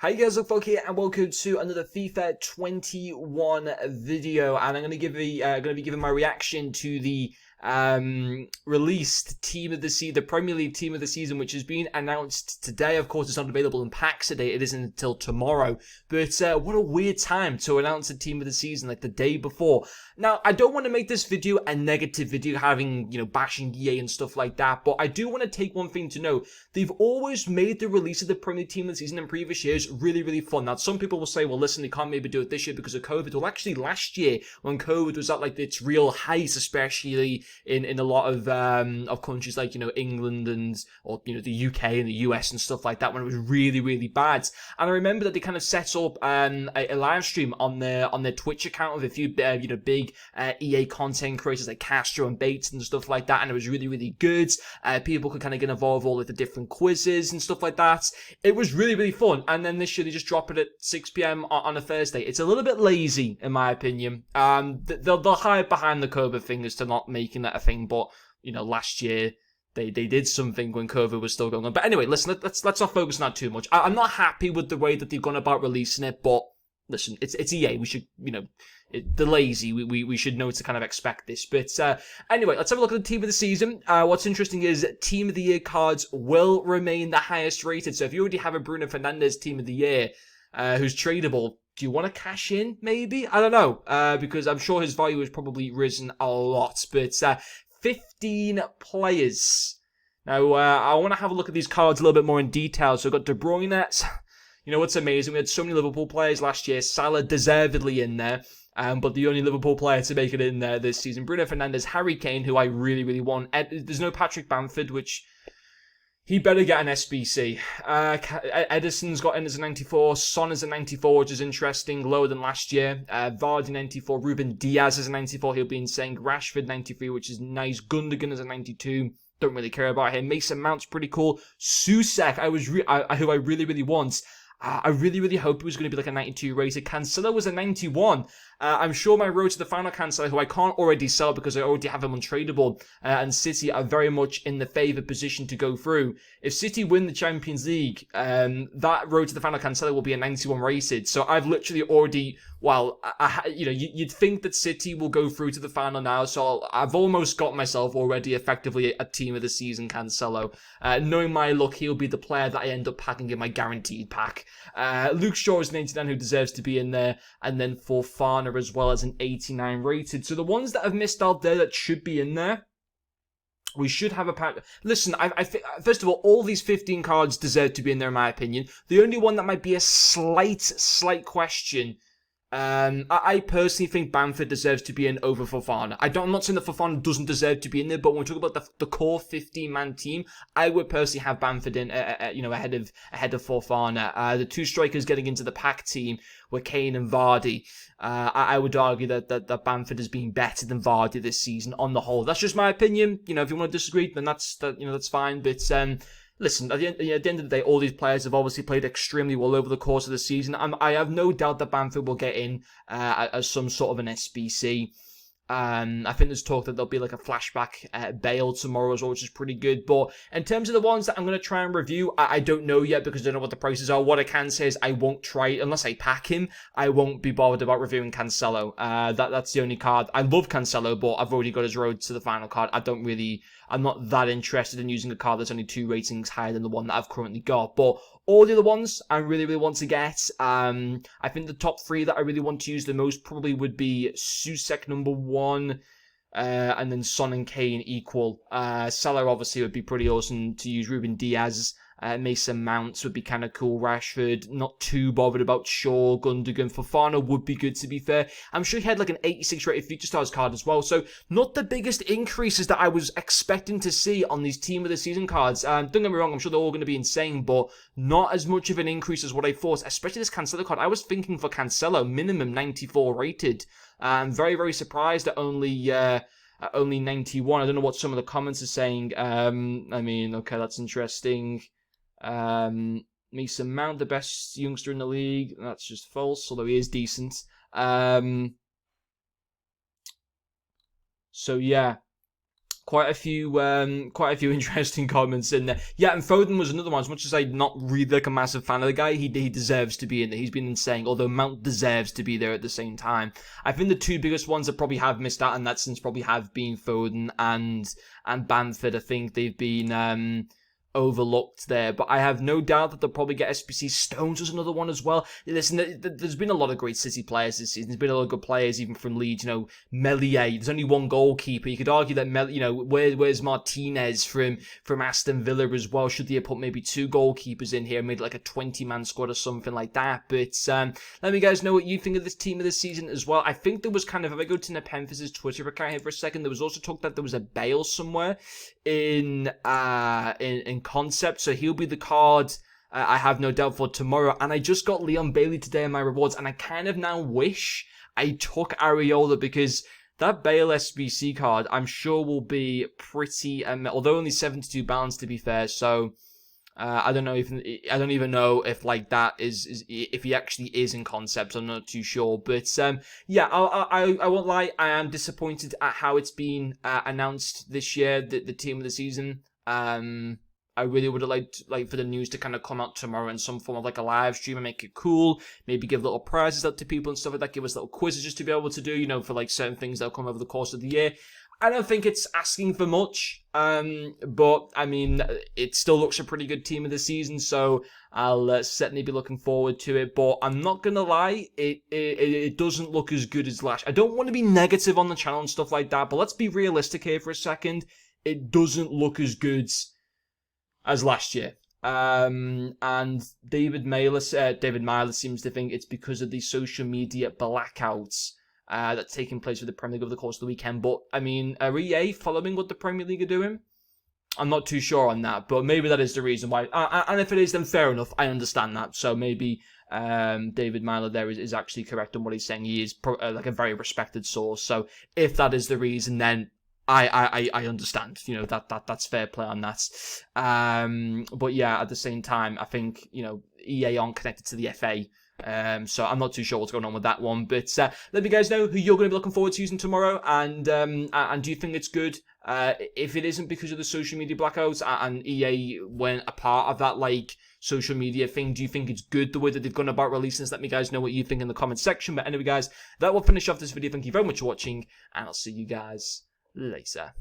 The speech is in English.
Hi guys, Folk here, and welcome to another FIFA 21 video. And I'm going to be giving my reaction to the released team of the season, the Premier League team of the season, which has been announced today. Of course, it's not available in packs today; it isn't until tomorrow. But what a weird time to announce a team of the season like the day before. Now, I don't want to make this video a negative video, bashing EA and stuff like that. But I do want to take one thing to note: they've always made the release of the Premier League team of the season in previous years really, really fun. Now, some people will say, well, listen, they can't maybe do it this year because of COVID. Well, actually, last year, when COVID was at, like, its real height, especially in a lot of countries like, England or the UK and the US and stuff like that, when it was really, really bad. And I remember that they kind of set up a live stream on their Twitch account with a few, big EA content creators like Castro and Bates and stuff like that, and it was really, really good. People could kind of get involved with all of the different quizzes and stuff like that. It was really, really fun. And then this year, they just drop it at 6 p.m. on a Thursday. It's a little bit lazy, in my opinion. They'll hide behind the COVID thing as to not making that a thing, but, last year, they did something when COVID was still going on. But anyway, listen, let's not focus on that too much. I'm not happy with the way that they've gone about releasing it, but listen, it's EA. We should, they're lazy. We should know to kind of expect this. But anyway, let's have a look at the team of the season. What's interesting is Team of the Year cards will remain the highest rated. So if you already have a Bruno Fernandes Team of the Year who's tradable, do you want to cash in, maybe? I don't know, because I'm sure his value has probably risen a lot. But 15 players. Now, I want to have a look at these cards a little bit more in detail. So I've got De Bruyne. You know what's amazing? We had so many Liverpool players last year. Salah deservedly in there. But the only Liverpool player to make it in there this season. Bruno Fernandes, Harry Kane, who I really, really want. There's no Patrick Bamford, which he better get an SBC. Edison's got in as a 94. Son is a 94, which is interesting. Lower than last year. Vardy 94. Ruben Diaz is a 94. He'll be insane. Rashford 93, which is nice. Gundogan is a 92. Don't really care about him. Mason Mount's pretty cool. Susek, who I really, really want. I really, really hope it was going to be like a 92 rated. Cancelo was a 91. I'm sure my road to the final Cancelo, who I can't already sell because I already have him untradeable, and City are very much in the favoured position to go through. If City win the Champions League, that road to the final Cancelo will be a 91 rated. So I've literally already, you'd think that City will go through to the final now. So I've almost got myself already effectively a team of the season Cancelo. Knowing my luck, he'll be the player that I end up packing in my guaranteed pack. Luke Shaw is an 89 who deserves to be in there, and then Fofana as well as an 89 rated. So the ones that have missed out there that should be in there, we should have a pack. Listen, I think, first of all these 15 cards deserve to be in there in my opinion. The only one that might be a slight question, I personally think Bamford deserves to be in over Fofana. I'm not saying that Fofana doesn't deserve to be in there, but when we talk about the core 15-man team, I would personally have Bamford in, ahead of Fofana. The two strikers getting into the pack team were Kane and Vardy. I would argue that Bamford has been better than Vardy this season on the whole. That's just my opinion. If you want to disagree, then that's fine. But listen, at the end of the day, all these players have obviously played extremely well over the course of the season. I have no doubt that Bamford will get in as some sort of an SBC. I think there's talk that there'll be like a flashback Bale tomorrow as well, which is pretty good. But in terms of the ones that I'm going to try and review, I don't know yet because I don't know what the prices are. What I can say is I won't try it unless I pack him. I won't be bothered about reviewing Cancelo. That's the only card. I love Cancelo, but I've already got his road to the final card. I'm not that interested in using a card that's only 2 ratings higher than the one that I've currently got. But all the other ones I really, really want to get. I think the top 3 that I really want to use the most probably would be Susek number 1, and then Son and Kane equal. Salah obviously would be pretty awesome to use. Ruben Diaz, Mason Mount would be kind of cool. Rashford, not too bothered about Shaw. Gundogan, Fofana would be good to be fair. I'm sure he had like an 86 rated Future Stars card as well. So not the biggest increases that I was expecting to see on these Team of the Season cards. Don't get me wrong, I'm sure they're all going to be insane, but not as much of an increase as what I thought, especially this Cancelo card. I was thinking for Cancelo, minimum 94 rated. I'm very, very surprised at only 91. I don't know what some of the comments are saying. Okay, that's interesting. Mason Mount, the best youngster in the league. That's just false, although he is decent. So yeah. quite a few interesting comments in there. Yeah, and Foden was another one. As much as I'm not really like a massive fan of the guy, he deserves to be in there. He's been insane. Although Mount deserves to be there at the same time. I think the two biggest ones that probably have missed out in that sense probably have been Foden and Bamford. I think they've been overlooked there, but I have no doubt that they'll probably get SBC. Stones was another one as well. Listen, there's been a lot of great City players this season. There's been a lot of good players, even from Leeds. Meslier. There's only one goalkeeper. You could argue that where's Martinez from Aston Villa as well? Should they have put maybe two goalkeepers in here, made like a 20-man squad or something like that? But let me guys know what you think of this team of this season as well. I think there was if I go to Nepenthes' Twitter account here for a second, there was also talk that there was a Bale somewhere in concept, so he'll be the card I have no doubt for tomorrow. And I just got Leon Bailey today in my rewards, and I kind of now wish I took Areola, because that Bale SBC card I'm sure will be pretty although only 72 balance to be fair, so I don't even know if like that is if he actually is in concept. I'm not too sure, but yeah, I won't lie, I am disappointed at how it's been announced this year, the team of the season. I really would have liked for the news to kind of come out tomorrow in some form of like a live stream and make it cool. Maybe give little prizes out to people and stuff like that. Give us little quizzes just to be able to do, for like certain things that'll come over the course of the year. I don't think it's asking for much, but I mean, it still looks a pretty good team of the season, so I'll certainly be looking forward to it. But I'm not gonna lie, it doesn't look as good as last. I don't want to be negative on the channel and stuff like that, but let's be realistic here for a second. It doesn't look as good as last year. And David Myler seems to think it's because of the social media blackouts that's taking place with the Premier League over the course of the weekend. But I mean, are EA following what the Premier League are doing? I'm not too sure on that, but maybe that is the reason why. And if it is, then fair enough. I understand that. So maybe David Myler there is actually correct on what he's saying. He is like a very respected source. So if that is the reason, then I understand, that's fair play on that. But yeah, at the same time, I think, EA aren't connected to the FA. So I'm not too sure what's going on with that one. But let me guys know who you're going to be looking forward to using tomorrow. And do you think it's good? If it isn't because of the social media blackouts and EA weren't a part of that, social media thing, do you think it's good the way that they've gone about releasing this? Let me guys know what you think in the comment section. But anyway, guys, that will finish off this video. Thank you very much for watching, and I'll see you guys later.